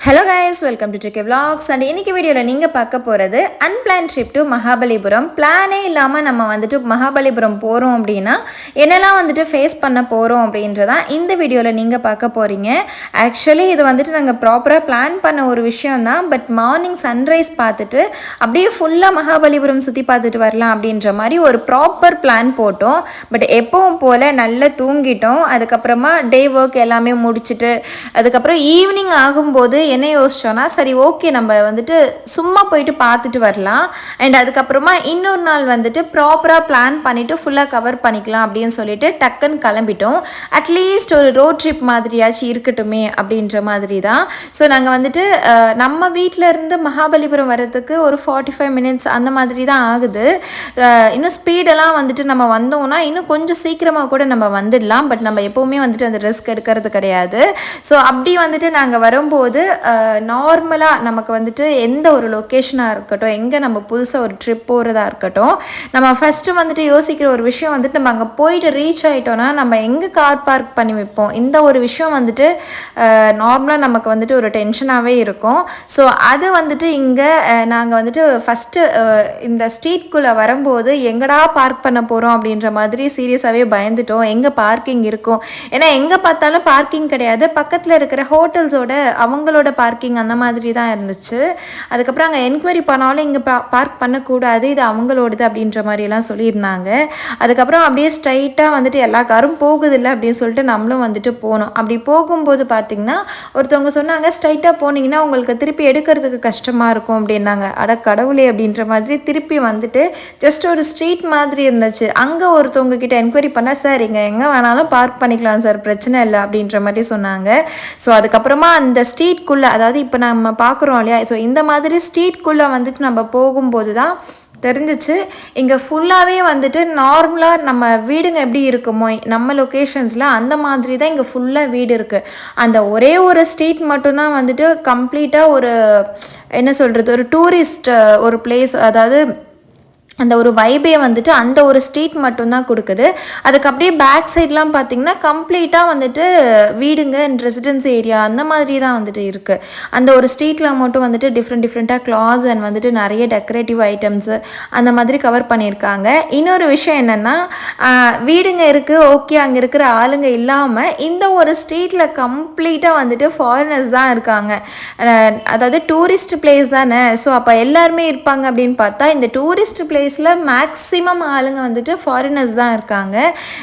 Hello guys, welcome to JK Vlogs and இன்னைக்கு வீடியோல நீங்க பார்க்க போறது unplanned trip to மகாபலிபுரம். பிளானே இல்லாம நம்ம வந்துட்டு மகாபலிபுரம் போறோம் அப்படினா என்னெல்லாம் வந்துட்டு ஃபேஸ் பண்ண போறோம் அப்படின்றத இந்த வீடியோல நீங்க பார்க்க போறீங்க. Actually இது வந்துட்டு நாங்க ப்ராப்பரா பிளான் பண்ண ஒரு விஷயம் தான். பட் மார்னிங் சன்ரைஸ் பார்த்துட்டு அப்படியே ஃபுல்லா மகாபலிபுரம் சுத்தி பார்த்துட்டு வரலாம் அப்படின்ற மாதிரி ஒரு ப்ராப்பர் பிளான் போட்டோம். பட் எப்பவும் போல நல்லா தூங்கிட்டோம். அதுக்கு அப்புறமா டே வர்க் எல்லாமே முடிச்சிட்டு அதுக்கு அப்புறம் ஈவினிங் ஆகும்போது என்ன யோசிச்சோன்னா சரி ஓகே நம்ம வந்துட்டு சும்மா போயிட்டு பார்த்துட்டு வரலாம் அண்ட் அதுக்கப்புறமா இன்னொரு நாள் வந்துட்டு ப்ராப்பராக பிளான் பண்ணிவிட்டு ஃபுல்லாக கவர் பண்ணிக்கலாம் அப்படின்னு சொல்லிட்டு டக்குன்னு கிளம்பிட்டோம். அட்லீஸ்ட் ஒரு ரோட் ட்ரிப் மாதிரியாச்சும் இருக்கட்டுமே அப்படின்ற மாதிரி தான். ஸோ நாங்கள் வந்துட்டு நம்ம வீட்டில் இருந்து மகாபலிபுரம் வர்றதுக்கு ஒரு 45 minutes அந்த மாதிரி தான் ஆகுது. இன்னும் ஸ்பீடெல்லாம் வந்துட்டு நம்ம வந்தோம்னா இன்னும் கொஞ்சம் சீக்கிரமாக கூட நம்ம வந்துடலாம். பட் நம்ம எப்போவுமே வந்துட்டு அந்த ரிஸ்க் எடுக்கிறது கிடையாது. ஸோ அப்படி வந்துட்டு நாங்கள் வரும்போது நார்மலாக நமக்கு வந்துட்டு எந்த ஒரு லொக்கேஷனாக இருக்கட்டும், எங்கே நம்ம புதுசாக ஒரு ட்ரிப் போகிறதா இருக்கட்டும், நம்ம ஃபஸ்ட்டு வந்துட்டு யோசிக்கிற ஒரு விஷயம் வந்துட்டு நம்ம அங்கே போயிட்டு ரீச் ஆகிட்டோன்னா நம்ம எங்கே கார் பார்க் பண்ணி வைப்போம். இந்த ஒரு விஷயம் வந்துட்டு நார்மலாக நமக்கு வந்துட்டு ஒரு டென்ஷனாகவே இருக்கும். ஸோ அது வந்துட்டு இங்கே நாங்கள் வந்துட்டு ஃபஸ்ட்டு இந்த ஸ்ட்ரீட்குள்ளே வரும்போது எங்கடா பார்க் பண்ண போகிறோம் அப்படின்ற மாதிரி சீரியஸாகவே பயந்துட்டோம். எங்கே பார்க்கிங் இருக்கும், ஏன்னா எங்கே பார்த்தாலும் பார்க்கிங் கிடையாது. பக்கத்தில் இருக்கிற ஹோட்டல்ஸோட அவங்களோட பார்க்கிங் அந்த மாதிரி தான் இருந்துச்சு. அதுக்கப்புறம் அங்கே என்கொயரி பண்ணாலும் இங்கே பார்க் பண்ணக்கூடாது, இது அவங்களோடது அப்படின்ற மாதிரிலாம் சொல்லியிருந்தாங்க. அதுக்கப்புறம் அப்படியே ஸ்ட்ரைட்டாக வந்துட்டு எல்லா காரும் போகுதில்லை அப்படின்னு சொல்லிட்டு நம்மளும் வந்துட்டு போனோம். அப்படி போகும்போது பார்த்திங்கன்னா ஒருத்தவங்க சொன்னாங்க ஸ்ட்ரைட்டாக போனீங்கன்னா உங்களுக்கு திருப்பி எடுக்கிறதுக்கு கஷ்டமாக இருக்கும் அப்படின்னாங்க. அட கடவுளே அப்படின்ற மாதிரி திருப்பி வந்துட்டு ஜஸ்ட் ஒரு ஸ்ட்ரீட் மாதிரி இருந்துச்சு. அங்கே ஒருத்தவங்க கிட்ட என்கொயரி பண்ணால் சார் இங்கே எங்கே வேணாலும் பார்க் பண்ணிக்கலாம் சார், பிரச்சனை இல்லை அப்படின்ற மாதிரி சொன்னாங்க. ஸோ அதுக்கப்புறமா அந்த ஸ்ட்ரீட்குள்ளே, அதாவது இப்போ நம்ம பார்க்குறோம் இல்லையா, ஸோ இந்த மாதிரி ஸ்ட்ரீட்குள்ளே வந்துட்டு நம்ம போகும்போது தான் தெரிஞ்சிச்சு இங்கே ஃபுல்லாகவே வந்துட்டு நார்மலாக நம்ம வீடுங்க எப்படி இருக்குமோ நம்ம லொக்கேஷன்ஸில் அந்த மாதிரி தான் இங்கே ஃபுல்லாக வீடு இருக்குது. அந்த ஒரே ஒரு ஸ்ட்ரீட் மட்டும்தான் வந்துட்டு கம்ப்ளீட்டாக ஒரு என்ன சொல்கிறது ஒரு டூரிஸ்ட் ஒரு பிளேஸ், அதாவது அந்த ஒரு வைபே வந்துட்டு அந்த ஒரு ஸ்ட்ரீட் மட்டும்தான் கொடுக்குது. அதுக்கு அப்படியே பேக் சைட்லாம் பார்த்திங்கன்னா கம்ப்ளீட்டாக வந்துட்டு வீடுங்க அண்ட் ரெசிடென்ஸ் ஏரியா அந்த மாதிரி தான் வந்துட்டு இருக்குது. அந்த ஒரு ஸ்ட்ரீட்டில் மட்டும் வந்துட்டு டிஃப்ரெண்ட்டாக கிளாத்ஸ் அண்ட் வந்துட்டு நிறைய டெக்கரேட்டிவ் ஐட்டம்ஸு அந்த மாதிரி கவர் பண்ணியிருக்காங்க. இன்னொரு விஷயம் என்னென்னா வீடுங்க இருக்குது ஓகே, அங்கே இருக்கிற ஆளுங்க இல்லாமல் இந்த ஒரு ஸ்ட்ரீட்டில் கம்ப்ளீட்டாக வந்துட்டு ஃபாரினர்ஸ் தான் இருக்காங்க. அதாவது டூரிஸ்ட் பிளேஸ் தானே, ஸோ அப்போ எல்லாருமே இருப்பாங்க அப்படின்னு பார்த்தா இந்த டூரிஸ்ட் பிளேஸில் மேக்ஸிமம் ஆளுங்க வந்துட்டு ஃபாரினர்ஸ் தான் இருக்காங்க.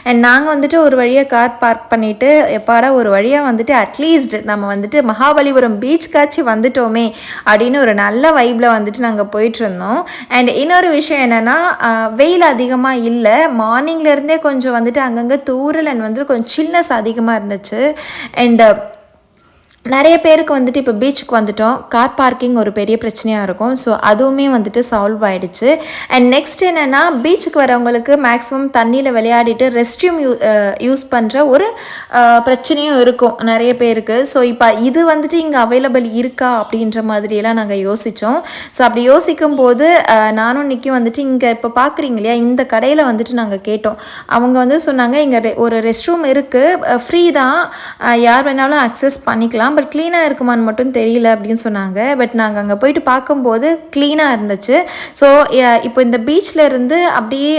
அண்ட் நாங்கள் வந்துட்டு ஒரு வழியாக கார் பார்க் பண்ணிவிட்டு எப்பாடா ஒரு வழியாக வந்துட்டு அட்லீஸ்ட் நம்ம வந்துட்டு மகாபலிபுரம் பீச்சுக்காச்சு வந்துட்டோமே அப்படின்னு ஒரு நல்ல வைப்பில் வந்துட்டு நாங்கள் போயிட்டுருந்தோம். அண்ட் இன்னொரு விஷயம் என்னென்னா வெயில் அதிகமாக இல்லை, மார்னிங்லேருந்தே கொஞ்சம் வந்துட்டு அங்கங்கே தூரல் அண்ட் வந்துட்டு கொஞ்சம் சில்னஸ் அதிகமாக இருந்துச்சு. அண்ட் நிறைய பேருக்கு வந்துட்டு இப்போ பீச்சுக்கு வந்துட்டோம், கார் பார்க்கிங் ஒரு பெரிய பிரச்சனையாக இருக்கும். ஸோ அதுவுமே வந்துட்டு சால்வ் ஆகிடுச்சு. அண்ட் நெக்ஸ்ட் என்னென்னா பீச்சுக்கு வரவங்களுக்கு மேக்ஸிமம் தண்ணியில் விளையாடிட்டு ரெஸ்ட் ரூம் யூஸ் பண்ணுற ஒரு பிரச்சனையும் இருக்கும் நிறைய பேருக்கு. ஸோ இப்போ இது வந்துட்டு இங்கே அவைலபிள் இருக்கா அப்படின்ற மாதிரியெல்லாம் நாங்கள் யோசித்தோம். ஸோ அப்படி யோசிக்கும் போது நானும் நிற்கும் வந்துட்டு இங்கே இப்போ பார்க்குறீங்க இல்லையா இந்த கடையில் வந்துட்டு நாங்கள் கேட்டோம். அவங்க வந்து சொன்னாங்க இங்கே ஒரு ரெஸ்ட் ரூம் இருக்குது, ஃப்ரீ தான், யார் வேணாலும் அக்சஸ் பண்ணிக்கலாம், பட் க்ளீனாக இருக்குமான்னு மட்டும் தெரியல அப்படின்னு சொன்னாங்க. பட் நாங்கள் அங்கே போயிட்டு பார்க்கும்போது க்ளீனாக இருந்துச்சு. ஸோ இப்போ இந்த பீச்சில் இருந்து அப்படியே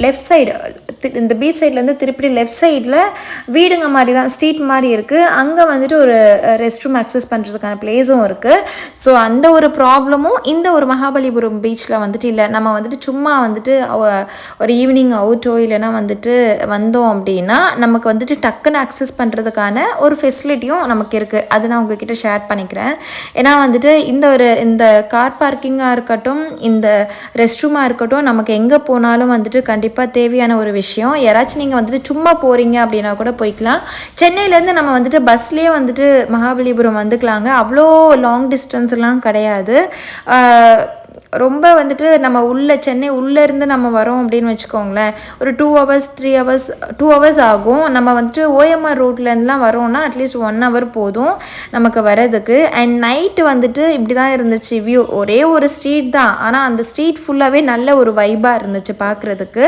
லெஃப்ட் சைடு, இந்த பீச் சைட்லேருந்து திருப்பி லெஃப்ட் சைடில் வீடுங்க மாதிரி தான் ஸ்ட்ரீட் மாதிரி இருக்குது. அங்கே வந்துட்டு ஒரு ரெஸ்ட் ரூம் அக்சஸ் பண்ணுறதுக்கான பிளேஸும் இருக்குது. ஸோ அந்த ஒரு ப்ராப்ளமும் இந்த ஒரு மகாபலிபுரம் பீச்சில் வந்துட்டு இல்லை. நம்ம வந்துட்டு சும்மா வந்துட்டு ஒரு ஈவினிங் அவுட்டோ இல்லைன்னா வந்துட்டு வந்தோம் அப்படின்னா நமக்கு வந்துட்டு டக்குன்னு அக்சஸ் பண்ணுறதுக்கான ஒரு ஃபெசிலிட்டியும் நமக்கு இருக்குது. அது நான் உங்ககிட்ட ஷேர் பண்ணிக்கிறேன். ஏன்னா வந்துட்டு இந்த கார் பார்க்கிங்காக இருக்கட்டும், இந்த ரெஸ்ட் ரூமாக இருக்கட்டும், நமக்கு எங்கே போனாலும் வந்துட்டு கண்டிப்பாக தேவையான ஒரு விஷயம். யாராச்சும் நீங்கள் வந்துட்டு சும்மா போகிறீங்க அப்படின்னா கூட போய்க்கலாம். சென்னையிலேருந்து நம்ம வந்துட்டு பஸ்லேயே வந்துட்டு மகாபலிபுரம் வந்துக்கலாங்க, அவ்வளோ லாங் டிஸ்டன்ஸ்லாம் கிடையாது. ரொம்ப வந்துட்டு நம்ம சென்னை உள்ளேருந்து நம்ம வரோம் அப்படின்னு வச்சுக்கோங்களேன், ஒரு 2 ஹவர்ஸ் 3 ஹவர்ஸ் 2 ஹவர்ஸ் ஆகும். நம்ம வந்துட்டு ஓஎம்ஆர் ரோட்லேருந்துலாம் வரோம்னா அட்லீஸ்ட் 1 ஹவர் போதும் நமக்கு வரதுக்கு. அண்ட் நைட்டு வந்துட்டு இப்படி தான் இருந்துச்சு வியூ. ஒரே ஒரு ஸ்ட்ரீட் தான், ஆனால் அந்த ஸ்ட்ரீட் ஃபுல்லாகவே நல்ல ஒரு வைபாக இருந்துச்சு பார்க்குறதுக்கு.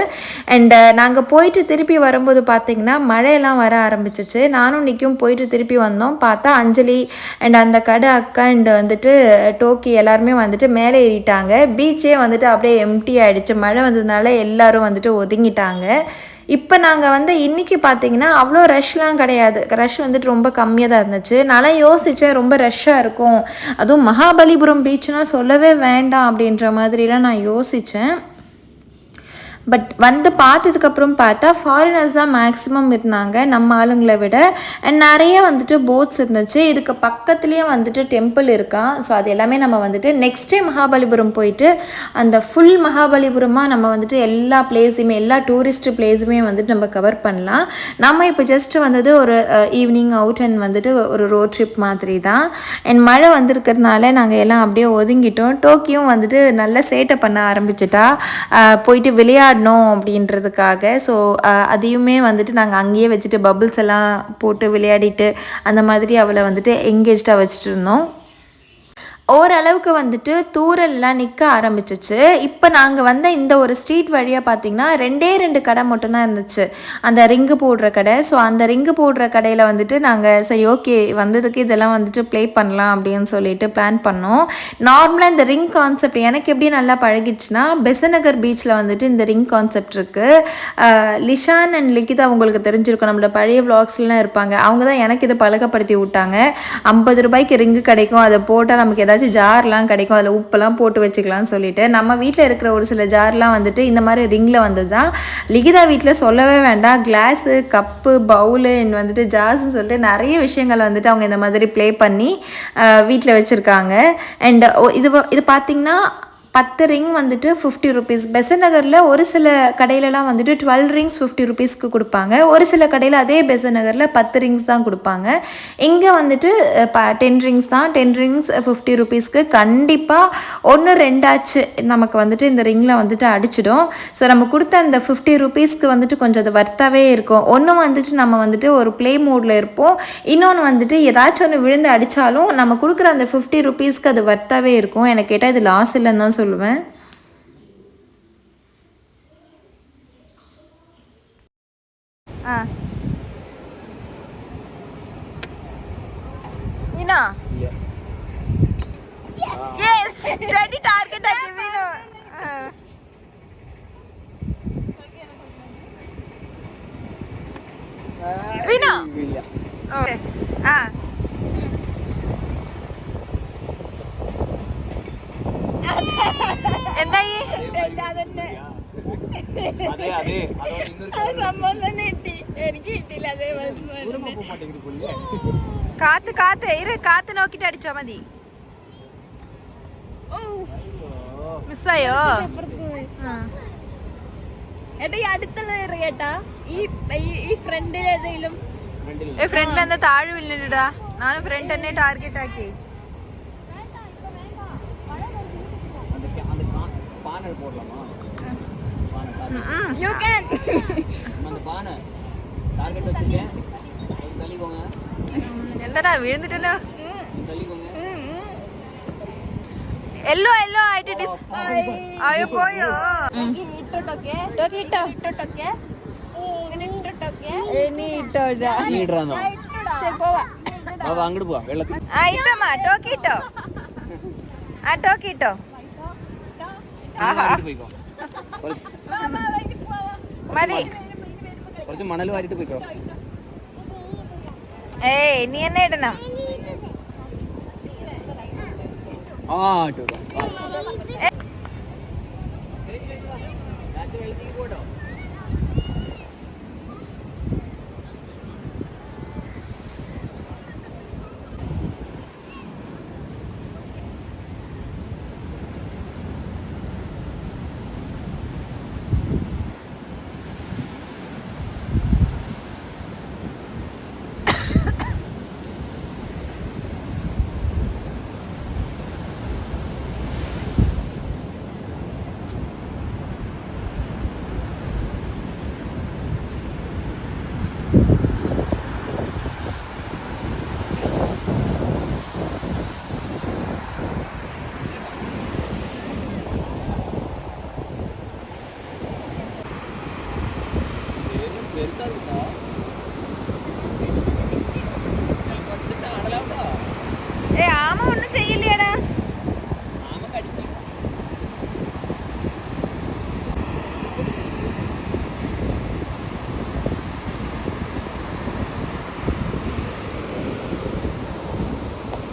அண்டு நாங்கள் போயிட்டு திருப்பி வரும்போது பார்த்திங்கன்னா மழையெல்லாம் வர ஆரம்பிச்சிச்சு. நானும் நிற்கும் போயிட்டு திருப்பி வந்தோம். பார்த்தா அஞ்சலி அண்ட் அந்த கடை அக்கா அண்டு வந்துட்டு டோக்கி எல்லாருமே வந்துட்டு மேலே ஏறிட்டாங்க. பீச்சே வந்துட்டு அப்படியே எம்டி ஆகிடுச்சு. மழை வந்ததுனால எல்லோரும் வந்துட்டு ஒதுங்கிட்டாங்க. இப்போ நாங்கள் வந்து இன்றைக்கி பார்த்திங்கன்னா அவ்வளோ ரஷ்லாம் கிடையாது. ரஷ் வந்துட்டு ரொம்ப கம்மியாக தான் இருந்துச்சு. நல்லா யோசித்தேன், ரொம்ப ரஷ்ஷாக இருக்கும், அதுவும் மகாபலிபுரம் பீச்னால் சொல்லவே வேண்டாம் அப்படின்ற மாதிரிலாம் நான் யோசித்தேன். பட் வந்து பார்த்ததுக்கப்புறம் பார்த்தா ஃபாரினர்ஸ் தான் மேக்ஸிமம் இருந்தாங்க நம்ம ஆளுங்களை விட. அண்ட் நிறைய வந்துட்டு போட்ஸ் இருந்துச்சு. இதுக்கு பக்கத்துலேயே வந்துட்டு டெம்பிள் இருக்கான். ஸோ அது எல்லாமே நம்ம வந்துட்டு நெக்ஸ்ட் டைம் மகாபலிபுரம் போயிட்டு அந்த ஃபுல் மகாபலிபுரமாக நம்ம வந்துட்டு எல்லா பிளேஸுமே எல்லா டூரிஸ்ட் பிளேஸுமே வந்துட்டு நம்ம கவர் பண்ணலாம். நம்ம இப்போ ஜஸ்ட்டு வந்தது ஒரு ஈவினிங் அவுட் அண்ட் வந்துட்டு ஒரு ரோட் ட்ரிப் மாதிரி தான். அண்ட் மழை வந்திருக்கிறதுனால நாங்கள் எல்லாம் அப்படியே ஒதுங்கிட்டோம். டோக்கியும் வந்துட்டு நல்லா சேட்டை பண்ண ஆரம்பிச்சிட்டா, போயிட்டு விளையாடணும் அப்படின்றதுக்காக. ஸோ அதையுமே வந்துட்டு நாங்கள் அங்கேயே வச்சுட்டு பபிள்ஸ் எல்லாம் போட்டு விளையாடிட்டு அந்த மாதிரி அவளை வந்துட்டு எங்கேஜாக வச்சுட்டு இருந்தோம். ஓரளவுக்கு வந்துட்டு தூரல்லாம் நிற்க ஆரம்பிச்சிச்சு. இப்போ நாங்கள் வந்த இந்த ஒரு ஸ்ட்ரீட் வழியாக பார்த்திங்கன்னா 2 கடை மட்டும்தான் இருந்துச்சு, அந்த ரிங்கு போடுற கடை. ஸோ அந்த ரிங்கு போடுற கடையில் வந்துட்டு நாங்கள் சரி ஓகே வந்ததுக்கு இதெல்லாம் வந்துட்டு ப்ளே பண்ணலாம் அப்படின்னு சொல்லிட்டு பிளான் பண்ணோம். நார்மலாக இந்த ரிங் கான்செப்ட் எனக்கு எப்படி நல்லா பழகிடுச்சுன்னா, பெசநகர் பீச்சில் வந்துட்டு இந்த ரிங் கான்செப்ட் இருக்குது. லிஷான் அண்ட் லிகிதா உங்களுக்கு தெரிஞ்சிருக்கும், நம்மளோட பழைய விளாக்ஸ்லாம் இருப்பாங்க. அவங்க தான் எனக்கு இதை பழக்கப்படுத்தி விட்டாங்க. 50 ரூபாய்க்கு ரிங்கு கிடைக்கும், அதை போட்டால் நமக்கு ஏதாச்சும் ஜார்லாம் கிடைக்கும், அதில் உப்பெல்லாம் போட்டு வச்சுக்கலாம்னு சொல்லிட்டு நம்ம வீட்டில் இருக்கிற ஒரு சில ஜார்லாம் வந்துட்டு இந்த மாதிரி ரிங்கில் வந்தது தான். லிகிதா வீட்டில் சொல்லவே வேண்டாம், கிளாஸு கப்பு பவுலு வந்துட்டு ஜார்ஸ்ன்னு சொல்லிட்டு நிறைய விஷயங்கள் வந்துட்டு அவங்க இந்த மாதிரி ப்ளே பண்ணி வீட்டில் வச்சுருக்காங்க. அண்ட் இது பார்த்திங்கன்னா 10 ரிங் வந்துட்டு 50 ருபீஸ். பெசன் நகரில் ஒரு சில கடையிலலாம் வந்துட்டு 12 ரிங்ஸ் 50 ருபீஸ்க்கு கொடுப்பாங்க. ஒரு சில கடையில் அதே பெசன் நகரில் 10 ரிங்ஸ் தான் கொடுப்பாங்க. இங்கே வந்துட்டு 10 ரிங்ஸ் தான். 10 ரிங்ஸ் 50 ருபீஸ்க்கு கண்டிப்பாக 1-2 ஆச்சு நமக்கு வந்துட்டு இந்த ரிங்கில் வந்துட்டு அடிச்சிடும். ஸோ நம்ம கொடுத்த அந்த 50 ருபீஸ்க்கு வந்துட்டு கொஞ்சம் அது வர்த்தாவே இருக்கும். ஒன்று வந்துட்டு நம்ம வந்துட்டு ஒரு ப்ளே மோடில் இருப்போம், இன்னொன்று வந்துட்டு ஏதாச்சும் ஒன்று விழுந்து அடித்தாலும் நம்ம கொடுக்குற அந்த 50 ருபீஸ்க்கு அது வர்த்தாவே இருக்கும். எனக்கு கேட்டால் இது லாஸ் இல்லைன்னு தான் சொல்லுவேன். Ina? Yeah. Yes! Steady target achi Vinu. Vinu? Okay. എന്തായി കാത്ത് കാത്ത് ഇരു കാത്ത് നോക്കിട്ട് അടിച്ചോ മതി. മിസ്സായോ ഏട്ടാ? ഈ അടുത്തുള്ള ഏട്ടാ, ഈ ഫ്രണ്ടിൽ ഏതെങ്കിലും ഫ്രണ്ടിൽ എന്താ താഴെ വീണിട്ടാ? ഞാൻ ഫ്രണ്ട് തന്നെ ടാർഗറ്റ് ആക്കി. You can. എന്താടാ വീഴുന്നിട്ടല്ലോ? എല്ലോ എല്ലോ ആയിട്ട് അയ്യോ പോയോ? അങ്ങോട്ട് പോവാ വെള്ളത്തിൽ. ഇട്ടോമാ ടോക്കി ഇട്ടോ. ആ ടോക്കി ഇട്ടോ. മതി കുറച്ച് മണൽ വാരിട്ട് പോയിക്കോ. ഏയ് നീ എന്നെ ഇടണം. ആ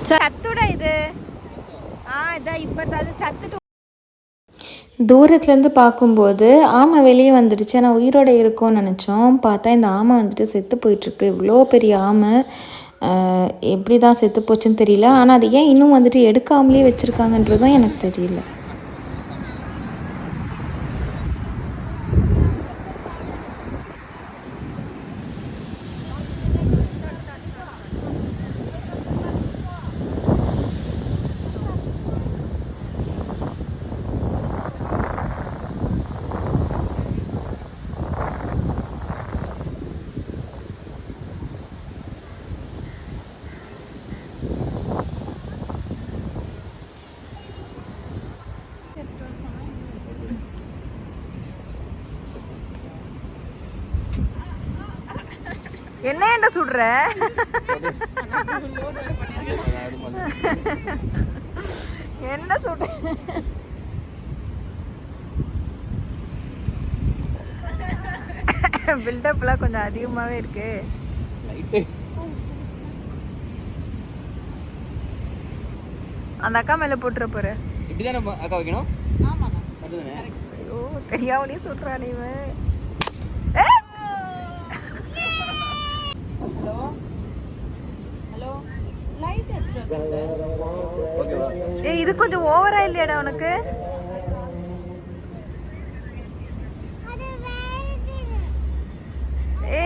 சத்துடா இது. இதான் இப்போ அது சத்துட்டு தூரத்துலேருந்து பார்க்கும்போது ஆமை வெளியே வந்துடுச்சு. ஆனால் உயிரோடு இருக்கும்னு நினச்சோம். பார்த்தா இந்த ஆமை வந்துட்டு செத்து போயிட்டுருக்கு. இவ்வளோ பெரிய ஆமை எப்படி தான் செத்து போச்சுன்னு தெரியல. ஆனால் அது ஏன் இன்னும் வந்துட்டு எடுக்காமலே வச்சுருக்காங்கன்றதும் எனக்கு தெரியல. என்ன என்ன சுடுற? என்ன சுடுற? பில்டப்லாம் கொஞ்சம் அதிகமாகவே இருக்கு. அந்த அக்கா மேலே போட்டுற போற. இப்படிதானே அக்கா வைக்கணும். ஐயோ தெரியாமலே சுடுறானே இவன். இது கொஞ்சம் ஓவரா இல்லையாடா உனக்கு?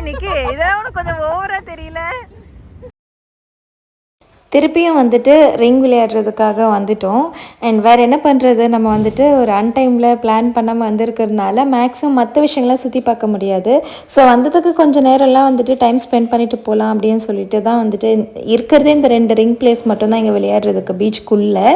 நிக்கி இதான் உனக்கு கொஞ்சம் ஓவரா தெரியல. திருப்பியும் வந்துட்டு ரிங் விளையாடுறதுக்காக வந்துட்டோம். அண்ட் வேறு என்ன பண்ணுறது, நம்ம வந்துட்டு ஒரு அன்டைமில் பிளான் பண்ணாமல் வந்திருக்கிறதுனால மேக்ஸிமம் மற்ற விஷயங்கள்லாம் சுற்றி பார்க்க முடியாது. ஸோ வந்ததுக்கு கொஞ்சம் நேரம்லாம் வந்துட்டு டைம் ஸ்பெண்ட் பண்ணிட்டு போகலாம் அப்படின்னு சொல்லிட்டு தான் வந்துட்டு இருக்கிறதே இந்த 2 ரிங் பிளேஸ் மட்டும்தான் இங்கே விளையாடுறதுக்கு பீச்சுக்குள்ளே.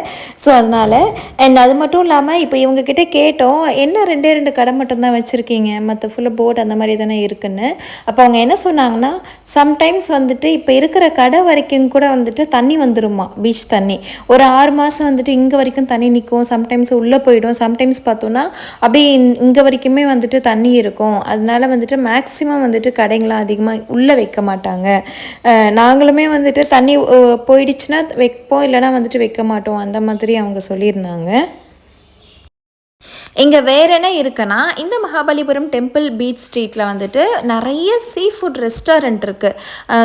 ஸோ அதனால் அண்ட் அது மட்டும் இல்லாமல் இப்போ இவங்கக்கிட்ட கேட்டோம், என்ன 2 கடை மட்டும்தான் வச்சுருக்கீங்க, மற்ற ஃபுல்லாக போட் அந்த மாதிரி தானே இருக்குன்னு. அப்போ அவங்க என்ன சொன்னாங்கன்னா, சம்டைம்ஸ் வந்துட்டு இப்போ இருக்கிற கடை வரைக்கும் கூட வந்துட்டு தண்ணி வந்துருமா, பீச் தண்ணி. ஒரு 6 மாதம் வந்துட்டு இங்கே வரைக்கும் தண்ணி நிற்கும். சம்டைம்ஸ் உள்ளே போயிடும். சம்டைம்ஸ் பார்த்தோன்னா அப்படியே இங்கே வரைக்குமே வந்துட்டு தண்ணி இருக்கும். அதனால வந்துட்டு மேக்ஸிமம் வந்துட்டு கடைங்களாம் அதிகமாக உள்ளே வைக்க மாட்டாங்க. நாங்களுமே வந்துட்டு தண்ணி போயிடுச்சுன்னா வைப்போம், இல்லைனா வந்துட்டு வைக்க மாட்டோம், அந்த மாதிரி அவங்க சொல்லியிருந்தாங்க. இங்கே வேறு என்ன இருக்குன்னா, இந்த மகாபலிபுரம் டெம்பிள் பீச் ஸ்ட்ரீட்டில் வந்துட்டு நிறைய சீ ஃபுட் ரெஸ்டாரண்ட் இருக்குது.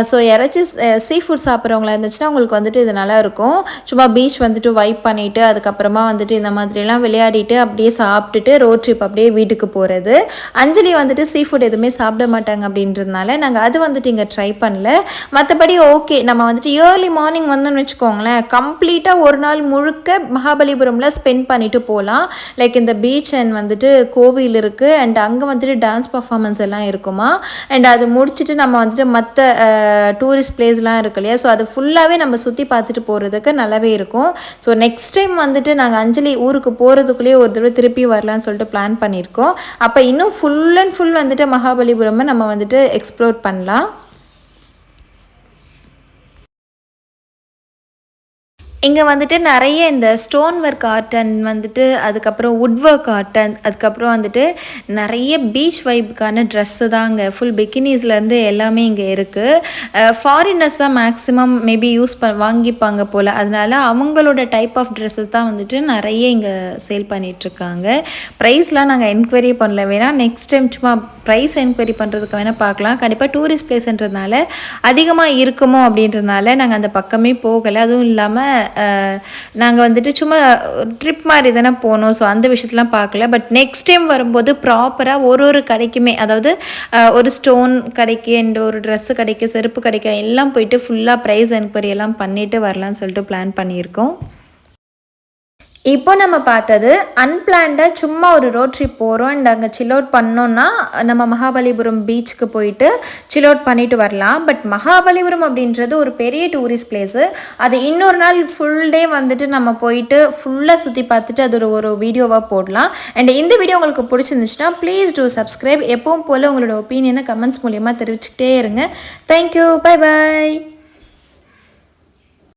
ஸோ யாராச்சும் சீ ஃபுட் சாப்பிட்றவங்களா இருந்துச்சுன்னா உங்களுக்கு வந்துட்டு இது நல்லாயிருக்கும். சும்மா பீச் வந்துட்டு வைப் பண்ணிவிட்டு அதுக்கப்புறமா வந்துட்டு இந்த மாதிரிலாம் விளையாடிட்டு அப்படியே சாப்பிட்டுட்டு ரோட் ட்ரிப் அப்படியே வீட்டுக்கு போகிறது. அஞ்சலி வந்துட்டு சீ ஃபுட் எதுவுமே சாப்பிட மாட்டாங்க அப்படின்றதுனால நாங்கள் அது வந்துட்டு இங்கே ட்ரை பண்ணல. மற்றபடி ஓகே, நம்ம வந்துட்டு ஏர்லி மார்னிங் வந்தோம்னு வச்சுக்கோங்களேன், கம்ப்ளீட்டாக ஒரு நாள் முழுக்க மகாபலிபுரமில் ஸ்பெண்ட் பண்ணிவிட்டு போகலாம். லைக் இந்த பீச் அண்ட் வந்துட்டு கோவில் இருக்குது. அண்ட் அங்கே வந்துட்டு டான்ஸ் பர்ஃபார்மன்ஸ் எல்லாம் இருக்குமா. அண்ட் அது முடிச்சுட்டு நம்ம வந்துட்டு மற்ற டூரிஸ்ட் பிளேஸ்லாம் இருக்கு இல்லையா, ஸோ அது ஃபுல்லாகவே நம்ம சுற்றி பார்த்துட்டு போகிறதுக்கு நல்லாவே இருக்கும். ஸோ நெக்ஸ்ட் டைம் வந்துட்டு நாங்கள் அஞ்சலி ஊருக்கு போகிறதுக்குள்ளேயே ஒரு தடவை திருப்பி வரலான்னு சொல்லிட்டு பிளான் பண்ணியிருக்கோம். அப்போ இன்னும் ஃபுல் அண்ட் ஃபுல் வந்துட்டு மகாபலிபுரமை நம்ம வந்துட்டு எக்ஸ்ப்ளோர் பண்ணலாம். இங்கே வந்துட்டு நிறைய இந்த ஸ்டோன் ஒர்க் ஆர்ட் அண்ட் வந்துட்டு அதுக்கப்புறம் வுட் ஒர்க் ஆர்ட் அண்ட் அதுக்கப்புறம் வந்துட்டு நிறைய பீச் வைப்புக்கான ட்ரெஸ்ஸு தாங்க. ஃபுல் பிக்கினிஸ்லேருந்து எல்லாமே இங்கே இருக்குது. ஃபாரினர்ஸ் தான் மேக்ஸிமம் மேபி வாங்கிப்பாங்க போல். அதனால அவங்களோட டைப் ஆஃப் ட்ரெஸ்ஸஸ் தான் வந்துட்டு நிறைய இங்கே சேல் பண்ணிகிட்ருக்காங்க. ப்ரைஸ்லாம் நாங்கள் என்கொயரி பண்ணல, வேணால் நெக்ஸ்ட் டைம் சும்மா ப்ரைஸ் என்கொயரி பண்ணுறதுக்கு வேணால் பார்க்கலாம். கண்டிப்பாக டூரிஸ்ட் பிளேஸ்ன்றதுனால அதிகமாக இருக்குமோ அப்படின்றதுனால நாங்கள் அந்த பக்கமே போகலை. அதுவும் இல்லாமல் நாங்கள் வந்துட்டு சும்மா ட்ரிப் மாதிரி தானே போனோம். ஸோ அந்த விஷயத்தெலாம் பார்க்கல. பட் நெக்ஸ்ட் டைம் வரும்போது ப்ராப்பராக ஒரு கடைக்குமே, அதாவது ஒரு ஸ்டோன் கடைக்கு அண்ட் ஒரு ட்ரெஸ்ஸு கடைக்கு, செருப்பு கடைக்கு எல்லாம் போயிட்டு ஃபுல்லாக ப்ரைஸ் என்கொயரி எல்லாம் பண்ணிவிட்டு வரலான்னு சொல்லிட்டு பிளான் பண்ணியிருக்கோம். இப்போ நம்ம பார்த்தது அன்பிளான்டாக சும்மா ஒரு ரோட் ட்ரிப் போகிறோம் அண்ட் அங்கே சில் அவுட் பண்ணோன்னா நம்ம மகாபலிபுரம் பீச்சுக்கு போயிட்டு சில் அவுட் பண்ணிட்டு வரலாம். பட் மகாபலிபுரம் அப்படின்றது ஒரு பெரிய டூரிஸ்ட் பிளேஸு. அது இன்னொரு நாள் ஃபுல் டே வந்துட்டு நம்ம போயிட்டு ஃபுல்லாக சுற்றி பார்த்துட்டு அது ஒரு வீடியோவாக போடலாம். அண்ட் இந்த வீடியோ உங்களுக்கு பிடிச்சிருந்துச்சுன்னா ப்ளீஸ் டூ சப்ஸ்கிரைப். எப்பவும் போல் உங்களோட ஒப்பீனியனை கமெண்ட்ஸ் மூலியமாக தெரிவிச்சுக்கிட்டே இருங்க. Thank you, bye bye.